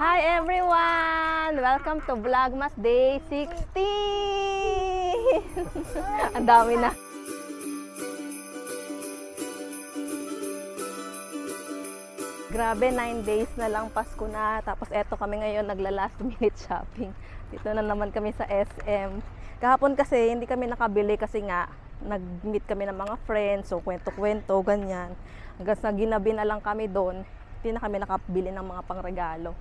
Hi everyone! Welcome to Vlogmas Day 16! Ang dami na. Grabe, 9 days na lang Pasko na. Tapos eto kami ngayon nagla-last minute shopping. Dito na naman kami sa SM. Kahapon kasi hindi kami nakabili kasi nga nag-meet kami ng mga friends. So kwento-kwento, ganyan. Hanggang sa ginabi na lang kami doon. Hindi na kami nakabili ng mga pangregalo.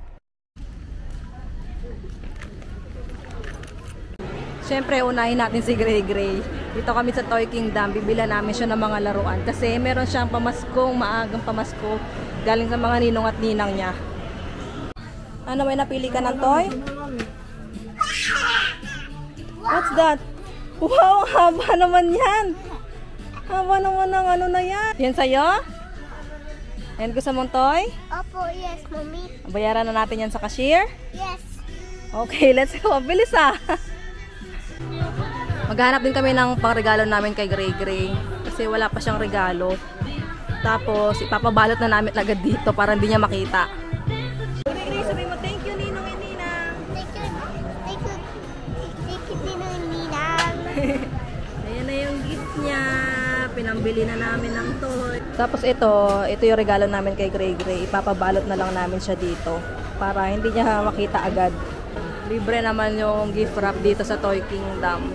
Siyempre, unahin natin si Gray Gray. Dito kami sa Toy Kingdom. Bibila namin siya ng mga laruan. Kasi meron siyang pamaskong, maagang pamasko. Galing sa mga ninong at ninang niya. Ano, may napili ka ng toy? What's that? Wow, haba naman yan. Haba naman ng ano na yan. Yan sa'yo? Yan gusto mong toy? Opo, yes, mommy. Bayaran na natin yan sa cashier? Yes. Okay, let's go. Bilis ah. Maghanap din kami ng pangregalo namin kay Gray Gray. Kasi wala pa siyang regalo. Tapos, ipapabalot na namin agad dito para hindi niya makita. Gray Gray, sabihin mo, thank you, Ninong and Ninang. Thank you, Ninong and Ninang. Ayan na yung gift niya. Pinambili na namin ng toy. Tapos ito yung regalo namin kay Gray Gray. Ipapabalot na lang namin siya dito. Para hindi niya makita agad. Libre naman yung gift wrap dito sa Toy Kingdom.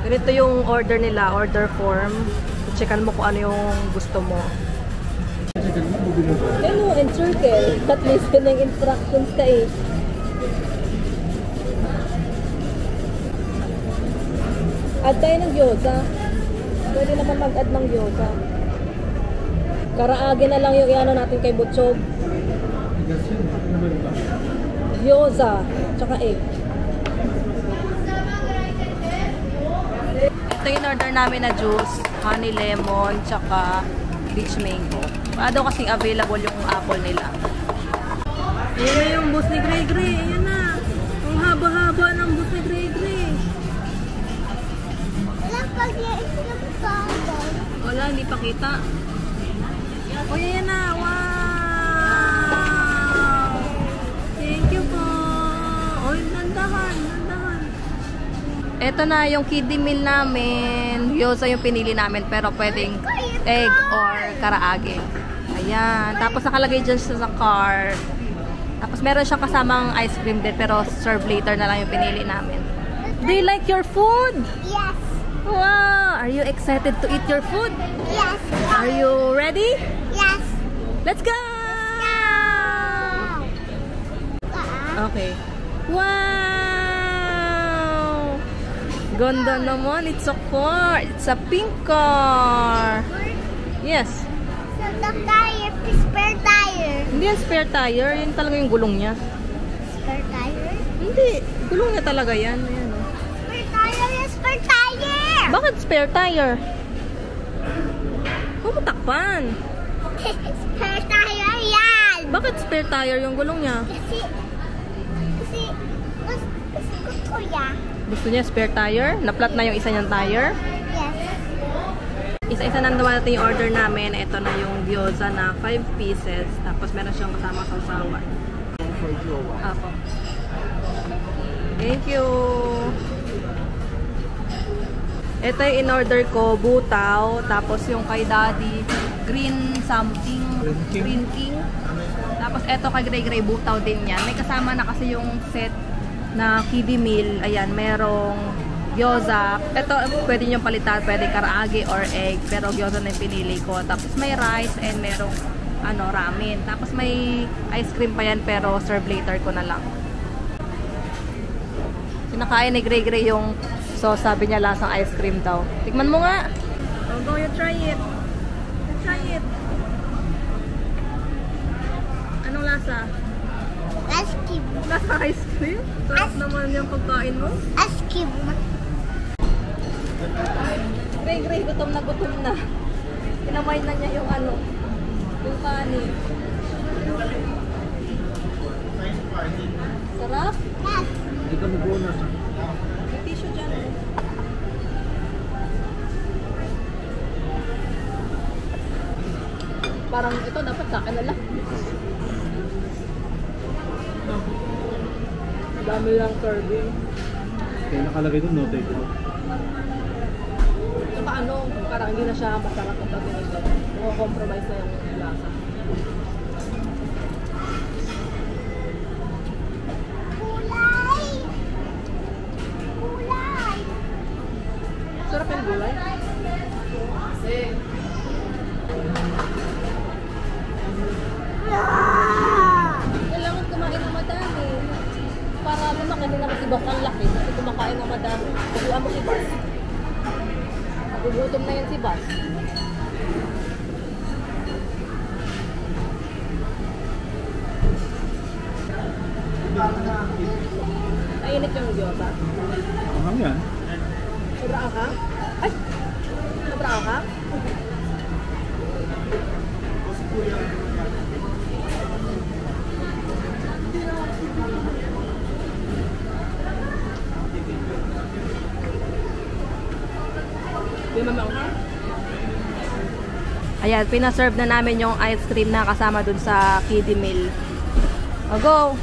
Ganito yung order nila, order form. Checkan mo kung ano yung gusto mo. Ano, and circle. At least yun yung instructions ka eh. Add tayo ng gyoza. Pwede naman mag-add ng gyoza. Karaage na lang yung iano natin kay Butchog. Gyoza, tsaka egg. Ito yung order namin na juice, honey lemon, tsaka peach mango. Wala daw kasing available yung apple nila. Ayan na yung bus ni Gray Gray. Ayan na. Ang haba-haba ng bus ni Gray Gray. Wala, hindi pa kita. O, yan na. Wow! Thank you po. Oy, nandahan. Ito na yung kiddie meal namin. Gyoza yung pinili namin, pero pwedeng egg or karaage. Ayan. Tapos nakalagay dyan siya sa cart. Tapos meron siyang kasamang ice cream din, pero serve later na lang yung pinili namin. Do you like your food? Yes. Wow! Are you excited to eat your food? Yes. Are you ready? Yes. Let's go! Okay. Wow! Ganda naman. It's a car. It's a pink car. Yes. So the tire is spare tire. Hindi yan spare tire. Yan talaga yung gulong niya. Spare tire? Hindi. Gulong niya talaga yan. Ayan, oh. Spare tire is spare tire. Bakit spare tire? Pumutakpan. Spare tire yan. Bakit spare tire yung gulong niya? Kasi gusto ya. Gusto niya spare tire? Na-flat na yung isa niyang tire? Yes. Isa-isa na naman natin yung order namin. Ito na yung gyoza na 5 pieces. Tapos meron siyang kasama sausawan. Apo. Thank you. Ito yung in-order ko, butaw. Tapos yung kay Daddy, green something. Green King. Tapos ito kay Gray Gray, butaw din yan. May kasama na kasi yung set na kiddie meal. Ayan, merong gyoza. Ito, pwede nyo palitan. Pwede karaage or egg. Pero gyoza na yung pinili ko. Tapos may rice and merong ramen. Tapos may ice cream pa yan pero serve later ko na lang. Sinakain ni Gray Gray yung sauce. Sabi niya lasang ice cream daw. Tikman mo nga. Oh, go, you try it. You try it. Anong lasa? Ice cream. Lasa ice cream? Sarap naman yung pagkain mo. Ice cream. Gray Gray, gutom na. Pinamay na niya yung yung kanin. Sarap? Yes. May tissue dyan. parang ito dapat sa akin na lang. Dami lang serving. Kaya nakalagay doon, no take out. Saka ano, parang hindi na siya masarap at pati nito. Compromise na yung lasa. Kulay! Kulay! Sarap yung gulay. Kasi, kailangan kumain ng madami. Para lumaki din naman si Bas ang laki. Kasi kumakain ng madami. Pagkuhan mo si Bas. Nagugutom na yan si Bas. Mainit yung gyoza. Mahang yan. Sobra ka? Ay! Sobra ka? Ayan, pinaserve na namin yung ice cream na kasama dun sa kiddie meal. O, go!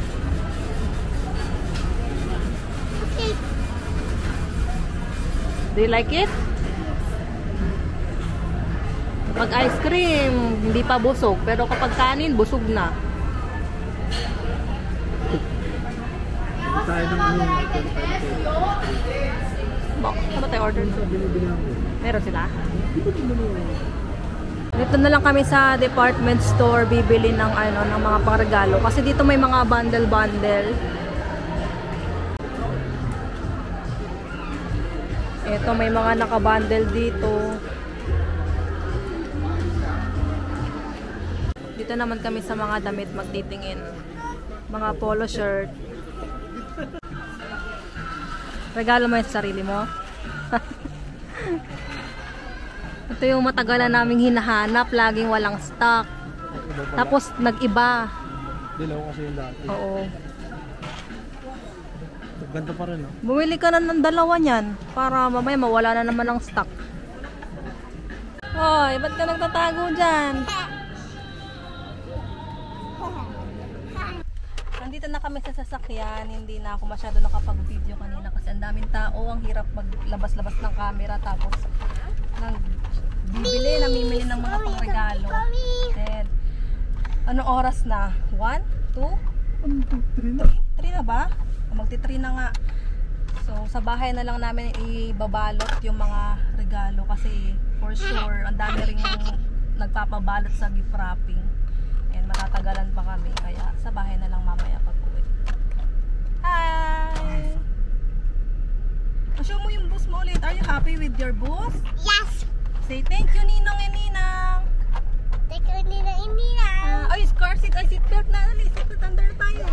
Okay. Do you like it? Kapag ice cream, hindi pa busog. Pero kapag kanin, busog na. Tayo ng ano. Ano ba tayo order? Binibili ako. Meron sila? Di ba binibili? Dito na lang kami sa department store bibili ng ano ng mga pangregalo kasi dito may mga bundle. Ito may mga naka-bundle dito. Dito naman kami sa mga damit magtitingin. Mga polo shirt. Regalo mo yung sarili mo? Ito yung matagalan naming hinahanap, laging walang stock. Tapos nag-iba. Dilaw kasi yung dati. Oo. Ganda pa rin, no? Bumili ka na ng dalawa niyan para mamaya mawala na naman ang stock. Hoy, ba't ka nagtatago dyan? Nandito na kami sa sasakyan, hindi na ako masyado nakapag-video kanina kasi ang daming tao, ang hirap maglabas-labas ng camera tapos namimili ng mga pangregalo. And, anong oras na? 1? 2? 3 na ba? Magti-3 na nga. So, sa bahay na lang namin ibabalot yung mga regalo kasi for sure, ang dami rin nagpapabalot sa gift wrapping. And matatagalan pa kami. Kaya sa bahay na lang mamaya pag-uwi. Hi! Show mo yung booth mo ulit. Are you happy with your booth? Yes! Say thank you, Ninong and Ninang! Take it, Nina. Ay, car seat. Ay, seatbelt na. Seatbelt under tayo.